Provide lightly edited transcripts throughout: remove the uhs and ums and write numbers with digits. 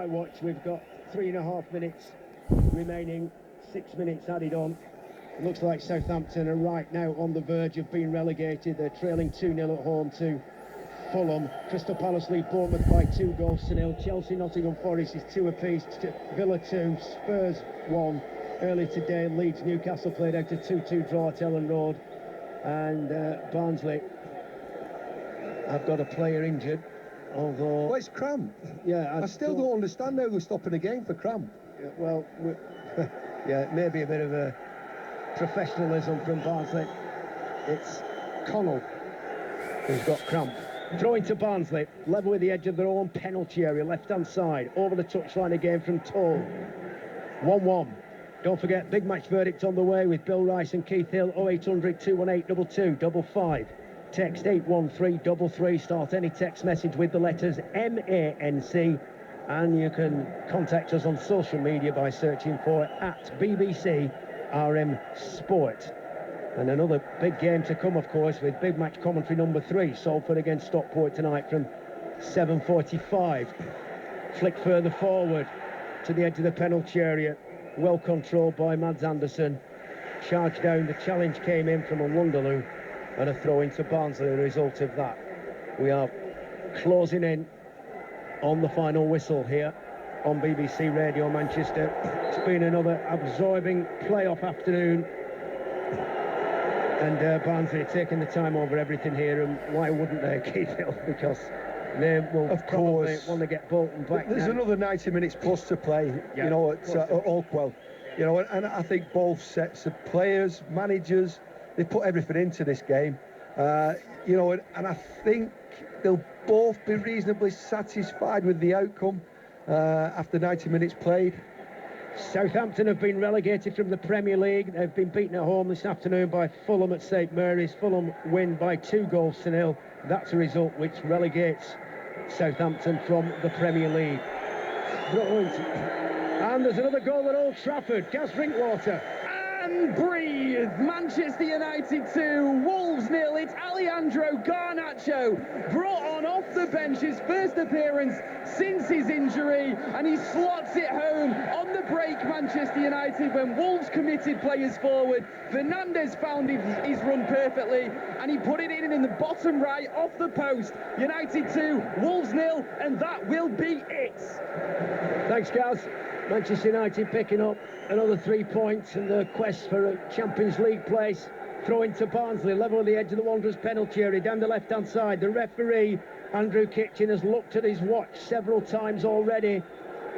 watch, we've got 3.5 minutes remaining, 6 minutes added on. It looks like Southampton are right now on the verge of being relegated. They're trailing 2-0 at home to Fulham. Crystal Palace lead Bournemouth by 2-0. Chelsea, Nottingham Forest is 2 apiece. Villa 2, Spurs 1. Early today, Leeds, Newcastle played out a 2-2 draw at Elland Road. And Barnsley have got a player injured, although... Well, it's cramp. Yeah, I still don't understand how they're stopping a game for cramp. Yeah, well, yeah, maybe a bit of a professionalism from Barnsley. It's Connell who's got cramp. Throw into Barnsley, level with the edge of their own penalty area, left-hand side, over the touchline again from Toll. 1-1. Don't forget, big match verdict on the way with Bill Rice and Keith Hill. 0800 218 2255. Text 81333. Start any text message with the letters MANC. And you can contact us on social media by searching for @BBC RM Sport. And another big game to come, of course, with big match commentary number 3. Salford against Stockport tonight from 7:45. Flick further forward to the edge of the penalty area. Well controlled by Mads Andersen. Charged down, the challenge came in from a Wonderloo, and a throw into Barnsley, the result of that. We are closing in on the final whistle here on BBC Radio Manchester. It's been another absorbing playoff afternoon, and Barnsley are taking the time over everything here, and why wouldn't they, Keith Hill? Because they will, of course, want to get Bolton back. There's another 90 minutes plus to play, yeah, you know, at Oakwell. You know, and I think both sets of players, managers, they put everything into this game. You know, and I think they'll both be reasonably satisfied with the outcome after 90 minutes played. Southampton have been relegated from the Premier League. They've been beaten at home this afternoon by Fulham at St Mary's. Fulham win by 2-0. That's a result which relegates Southampton from the Premier League. And there's another goal at Old Trafford. Gaz Drinkwater. And breathe. Manchester United 2, Wolves 0. It's Alejandro Garnacho, brought on off the bench, his first appearance since his injury, and he slots it home on the break. Manchester United, when Wolves committed players forward, Fernandes found his run perfectly, and he put it in the bottom right off the post. United 2, Wolves 0, and that will be it. Thanks, Gaz. Manchester United picking up another 3 points in the quest for a Champions League place. Throw into Barnsley, level at the edge of the Wanderers penalty area, down the left-hand side. The referee, Andrew Kitchen, has looked at his watch several times already.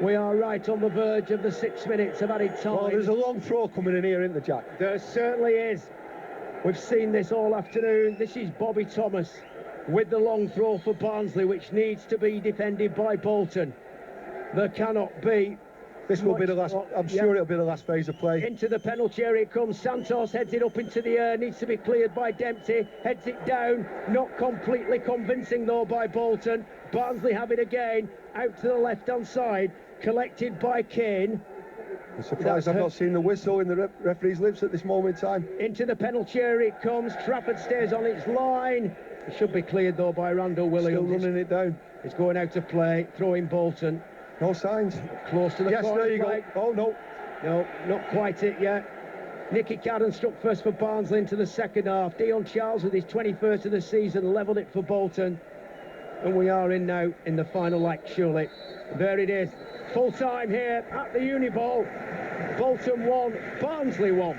We are right on the verge of the 6 minutes of added time. Well, there's a long throw coming in here, isn't there, Jack? There certainly is. We've seen this all afternoon. This is Bobby Thomas with the long throw for Barnsley, which needs to be defended by Bolton. There cannot be... This will be the last, I'm sure it'll be the last phase of play. Into the penalty area it comes. Santos heads it up into the air, needs to be cleared by Dempsey, heads it down, not completely convincing though by Bolton. Barnsley have it again, out to the left-hand side, collected by Kane. I'm surprised I've not seen the whistle in the referee's lips at this moment in time. Into the penalty area it comes. Trafford stays on its line. It should be cleared though by Randall Williams. Still running it down. It's going out of play, throwing Bolton. No signs. Close to the yes, corner. There you go. Oh, no. No, not quite it yet. Nicky Cadden struck first for Barnsley into the second half. Dion Charles with his 21st of the season levelled it for Bolton. And we are in now in the final leg, surely. There it is. Full time here at the Uniball. Bolton 1, Barnsley 1.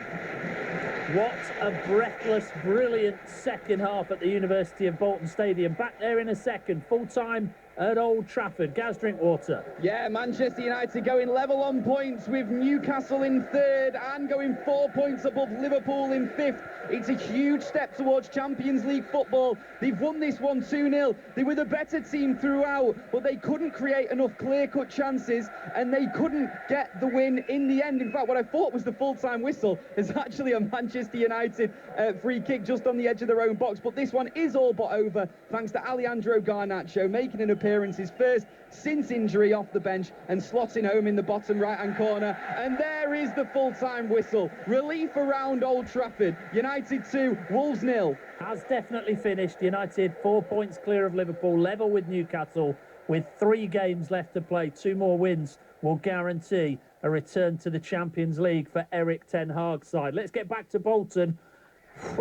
What a breathless, brilliant second half at the University of Bolton Stadium. Back there in a second. Full time at Old Trafford. Gaz Drinkwater. Yeah, Manchester United going level on points with Newcastle in third and going 4 points above Liverpool in fifth. It's a huge step towards Champions League football. They've won this one 2-0. They were the better team throughout, but they couldn't create enough clear-cut chances, and they couldn't get the win in the end. In fact, what I thought was the full-time whistle is actually a Manchester United free kick just on the edge of their own box. But this one is all but over, thanks to Alejandro Garnacho making an appearance, his first since injury, off the bench and slotting home in the bottom right-hand corner. And there is the full-time whistle. Relief around Old Trafford. United 2, Wolves 0. Has definitely finished. United 4 points clear of Liverpool, level with Newcastle. with 3 games left to play. 2 more wins will guarantee a return to the Champions League for Erik ten Hag's side. Let's get back to Bolton.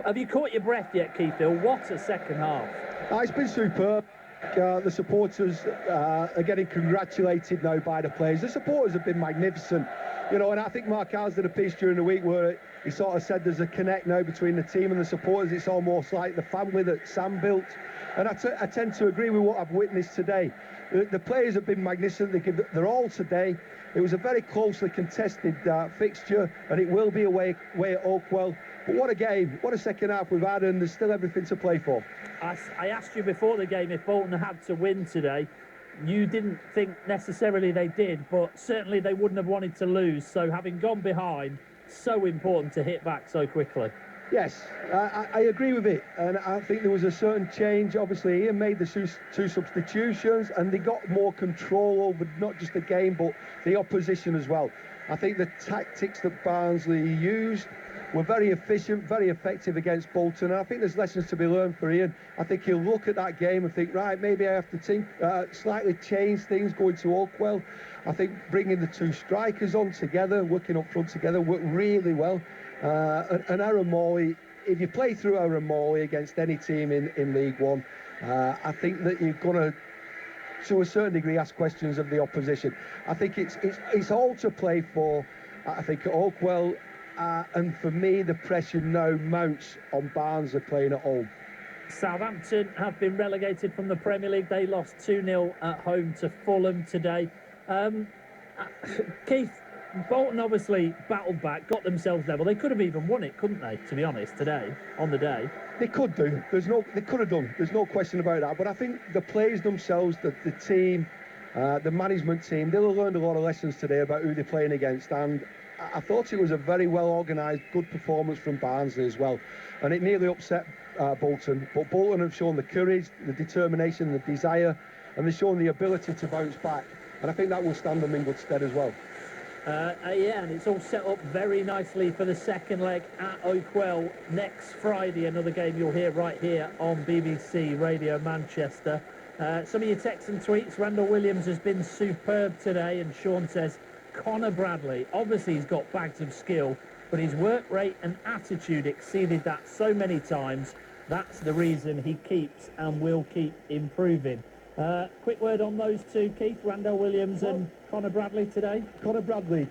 Have you caught your breath yet, Keith Hill? What a second half. It's been superb. The supporters are getting congratulated now by the players. The supporters have been magnificent, you know, and I think Mark Howes did a piece during the week where he sort of said there's a connect now between the team and the supporters. It's almost like the family that Sam built, and I tend to agree with what I've witnessed today. The players have been magnificent. They give their all today. It was a very closely contested fixture, and it will be away at Oakwell. But what a game, what a second half we've had, and there's still everything to play for. I asked you before the game if Bolton had to win today. You didn't think necessarily they did, but certainly they wouldn't have wanted to lose. So having gone behind, so important to hit back so quickly. Yes, I agree with it, and I think there was a certain change. Obviously, Ian made the 2 substitutions, and they got more control over not just the game, but the opposition as well. I think the tactics that Barnsley used were very efficient, very effective against Bolton, and I think there's lessons to be learned for Ian. I think he'll look at that game and think, right, maybe I have to slightly change things going to Oakwell. I think bringing the 2 strikers on together, working up front together, worked really well. And Aaron Morley, if you play through Aaron Morley against any team in League One, I think that you're going to a certain degree, ask questions of the opposition. I think it's all to play for. I think at Oakwell, and for me, the pressure now mounts on Barnsley playing at home. Southampton have been relegated from the Premier League. They lost 2-0 at home to Fulham today. Keith, Bolton obviously battled back, got themselves level. They could have even won it, couldn't they, to be honest, today, on the day? They could do. They could have done. There's no question about that. But I think the players themselves, the team, the management team, they'll have learned a lot of lessons today about who they're playing against. And I thought it was a very well-organised, good performance from Barnsley as well. And it nearly upset Bolton. But Bolton have shown the courage, the determination, the desire, and they've shown the ability to bounce back. And I think that will stand them in good stead as well. Yeah, and it's all set up very nicely for the second leg at Oakwell next Friday. Another game you'll hear right here on BBC Radio Manchester. Some of your texts and tweets. Randall Williams has been superb today, and Sean says, Connor Bradley, obviously he's got bags of skill, but his work rate and attitude exceeded that so many times. That's the reason he keeps and will keep improving. Quick word on those two, Keith, Randall Williams and Connor Bradley today. Connor Bradley,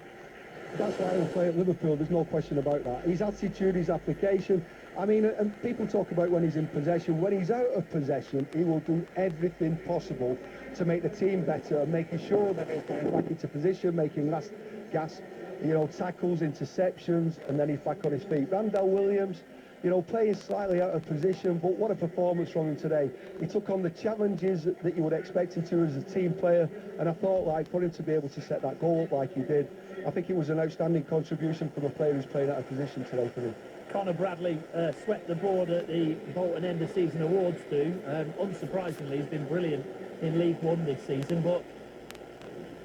that's why he'll play at Liverpool, there's no question about that. His attitude, his application, I mean, and people talk about when he's in possession. When he's out of possession, he will do everything possible to make the team better, making sure that he's getting back into position, making last gasp, you know, tackles, interceptions, and then he's back on his feet. Randall Williams, you know, playing slightly out of position, but what a performance from him today. He took on the challenges that you would expect him to as a team player, and I thought, like, for him to be able to set that goal up like he did, I think it was an outstanding contribution from a player who's playing out of position today for him. Connor Bradley swept the board at the Bolton End of Season Awards too. Unsurprisingly, he's been brilliant in League One this season, but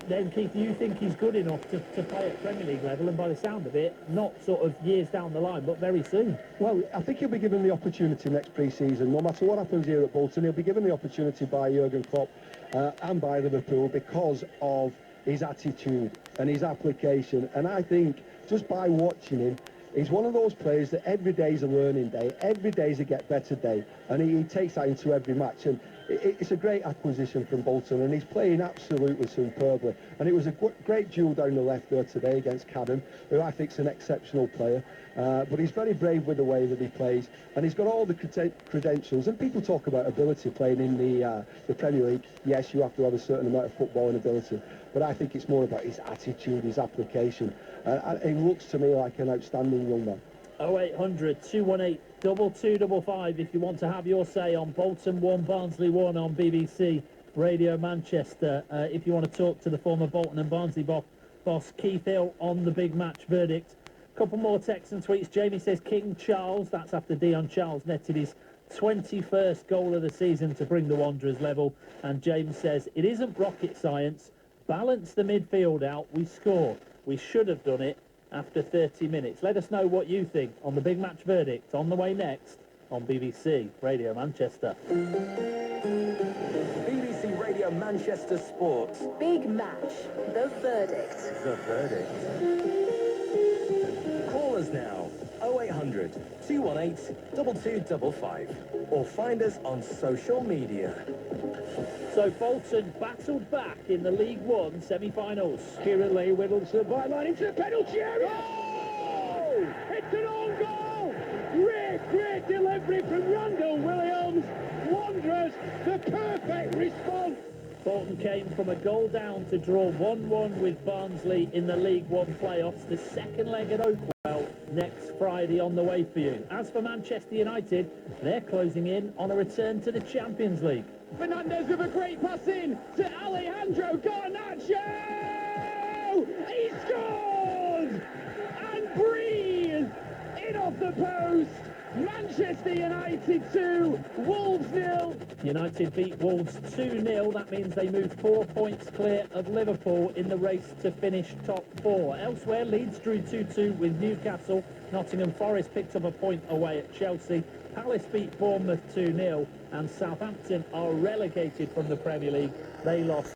then, Keith, you think he's good enough to play at Premier League level, and by the sound of it, not sort of years down the line, but very soon? Well, I think he'll be given the opportunity next pre-season. No matter what happens here at Bolton, he'll be given the opportunity by Jurgen Klopp and by Liverpool because of his attitude and his application. And I think, just by watching him, he's one of those players that every day is a learning day, every day is a get-better day, and he takes that into every match. And it's a great acquisition from Bolton, and he's playing absolutely superbly. And it was a great duel down the left there today against Cadden, who I think is an exceptional player. But he's very brave with the way that he plays, and he's got all the credentials. And people talk about ability playing in the Premier League. Yes, you have to have a certain amount of footballing ability, but I think it's more about his attitude, his application. He looks to me like an outstanding young man. 0800 218 2255 if you want to have your say on Bolton-1, Barnsley-1 on BBC Radio Manchester. If you want to talk to the former Bolton and Barnsley boss Keith Hill on the big match verdict. Couple more texts and tweets. Jamie says King Charles, that's after Dion Charles netted his 21st goal of the season to bring the Wanderers level. And James says, it isn't rocket science. Balance the midfield out, we score. We should have done it after 30 minutes. Let us know what you think on the big match verdict on the way next on BBC Radio Manchester. BBC Radio on Manchester Sports. Big match. The verdict. The verdict. Call us now. 0800 218 2255 or find us on social media. So Bolton battled back in the League One semi-finals. Kieran Lee whittles to the byline into the penalty area. Oh! It's an own goal! Great delivery from Randall Williams. Wanderers, the perfect response. Bolton came from a goal down to draw 1-1 with Barnsley in the League One playoffs. The second leg at Oakwell next Friday on the way for you. As for Manchester United, they're closing in on a return to the Champions League. Fernandez with a great pass in to Alejandro Garnacho! He scores! And breathes in off the post! Manchester United 2, Wolves 0. United beat Wolves 2-0. That means they move 4 points clear of Liverpool in the race to finish top 4. Elsewhere, Leeds drew 2-2 with Newcastle. Nottingham Forest picked up a point away at Chelsea. Palace beat Bournemouth 2-0. And Southampton are relegated from the Premier League. They lost